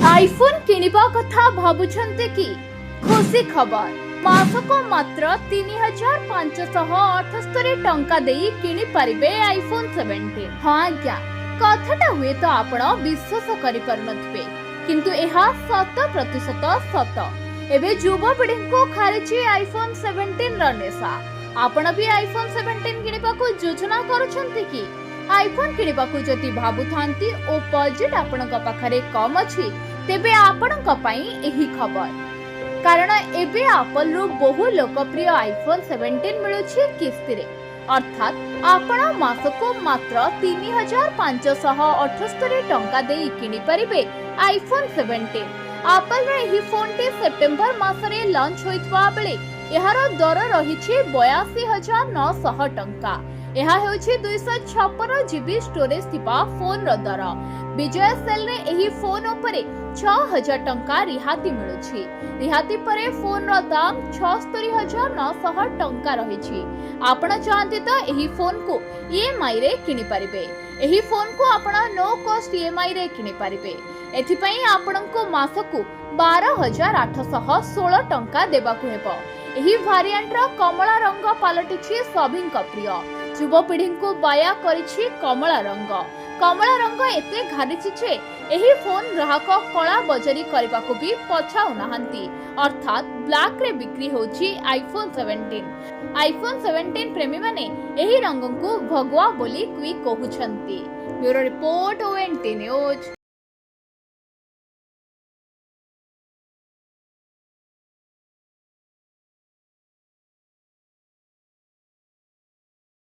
IPhone किनिबा कथा भाबुछन्ते कि खुशी खबर मासको मात्र 3578 टंका देई किनि परिबे आईफोन 17। हाँ आज्ञा कथाटा हुए तो आपण विश्वास करि पारुनथिबे किंतु एहा 100% सत। एबे युवपीढ़ी को खारिछि आईफोन 17 र नेशा। आपण भी आईफोन 17 किनिबा को योजना करूछन्ते कि आईफोन किनिबा को जति भाबुथांती ओ बजेट आपणक पाखरे कम अछि तेबे आपणक पई एही खबर। कारण एबे एप्पल रो बहु लोकप्रिय आईफोन 17 मिलुछि किस्ती रे, अर्थात आपण मासको मात्र 3578 टंका देई किनि परिबे आईफोन 17। एप्पल रे एही फोन टी सेप्टेम्बर मासरे लॉन्च होइतबा बेले एहार दर रहिछि 82900 टंका। यह हेउछि 256 जीबी स्टोरेज थिबा फोन रो दर। विजय सेल रे एही फोन उपरे 6000 टंका रिहाती मिलुछि। रिहाती परे फोन रो दाम 76900 टंका रहिछि। आपण चाहते तो एही फोन को ईएमआई रे किनि परिबे। एही फोन को आपण नो कॉस्ट ईएमआई रे किनि परिबे। एथि पई आपणको मासको 12816 टंका देबाकु हेबो। एही वेरिएंट रो कमला रंग पालटिछि सभिंक प्रिय। युवपीढ़ी को बाया करिछि कमला रंग। कमला रंग एते घारिछि जे एही फोन ग्राहक कला बजारी करबाको भी पछाउ नाहंती, अर्थात ब्लैक रे बिक्री होछि आईफोन 17। आईफोन 17 प्रेमी माने एही रंग को भगवा बोली क्वी कहउछंती। Bureau report ONT news.